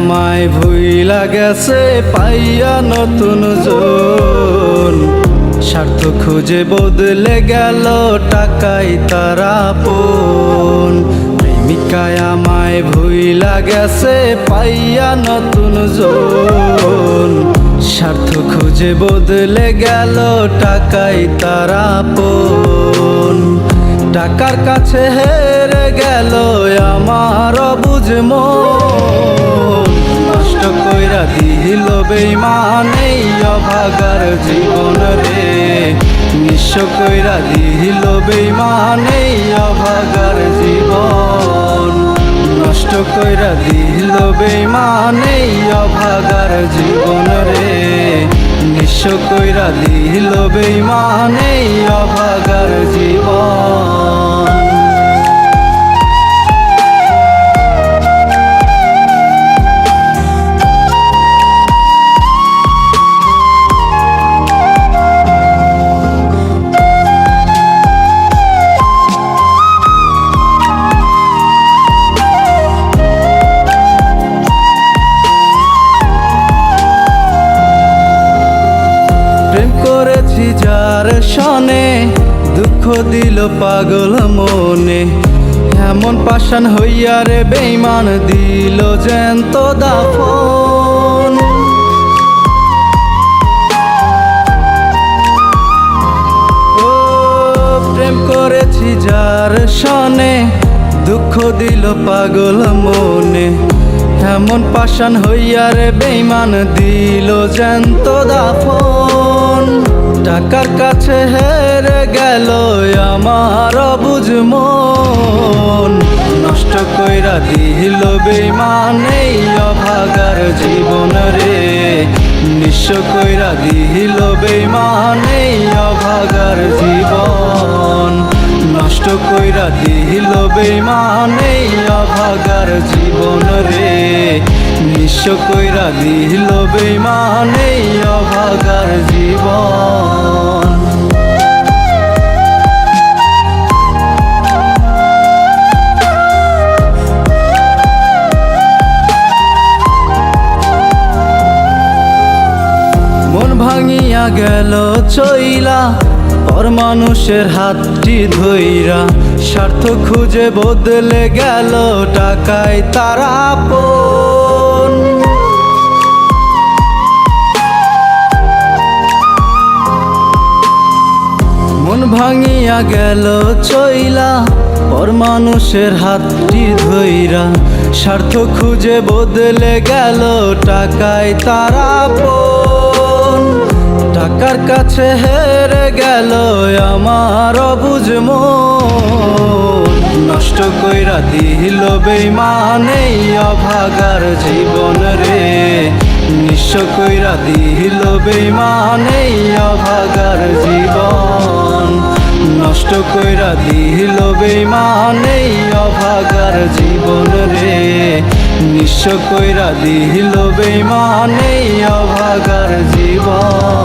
আমায় ভুইলা গেছে পাইয়া নতুন জন। স্বার্থ খুঁজে বদলে গেল টাকাই তারা আপন। প্রেমিকায় আমায় ভুইলা গেছে পাইয়া নতুন জন। স্বার্থ খুঁজে বদলে গেল টাকাই তারা আপন। টাকার কাছে হেরে গেল আমার অবুঝ মন। নষ্ট কইরা দিল বেঈমানে অভাগার জীবন রে। নিঃস্ব কইরা দিল বেঈমানে অভাগার জীবন। নষ্ট কইরা দিল বেঈমানে অভাগার জীবন রে। নিঃস্ব কইরা দিল বেঈমানে অভাগার জীবন। প্রেম করেছি যার সনে দুঃখ দিল পাগল মনে। এমন পাষাণ হইয়া রে বেঈমান দিল জ্যান্ত দাফন। ও প্রেম করেছি যার সনে দুঃখ দিল পাগল মনে। এমন পাষাণ হইয়া রে বেঈমান দিল জ্যান্ত দাফন। টাকার কাছে হেরে গেল আমার অবুঝ মন। নষ্ট কইরা দিল বেঈমানে অভাগার জীবন রে। নিঃস্ব কইরা দিল বেঈমানে অভাগার জীবন। নষ্ট কইরা দিল বেঈমানে অভাগার জীবন রে। নিঃস্ব কইরা দিল বেঈমানে অভাগার জীবন। মন ভাঙিয়া গেল চইলা পর মানুষের হাতটি ধইরা। স্বার্থ খুঁজে বদলে গেল টাকায় তারা আপন। মন ভাঙিয়া গেল চইলা পর মানুষের হাতটি ধইরা। স্বার্থ খুঁজে বদলে গেল টাকায় তারা আপন। টাকার কাছে হেরে গেল আমার অবুঝ মন। নষ্ট কইরা দিল বেঈমানে অভাগার জীবন রে। নিঃস্ব কইরা দিল বেঈমানে অভাগার জীবন। নষ্ট কইরা দিল বেঈমানে অভাগার জীবন রে। নিঃস্ব কইরা দিল বেঈমানে অভাগার জীবন।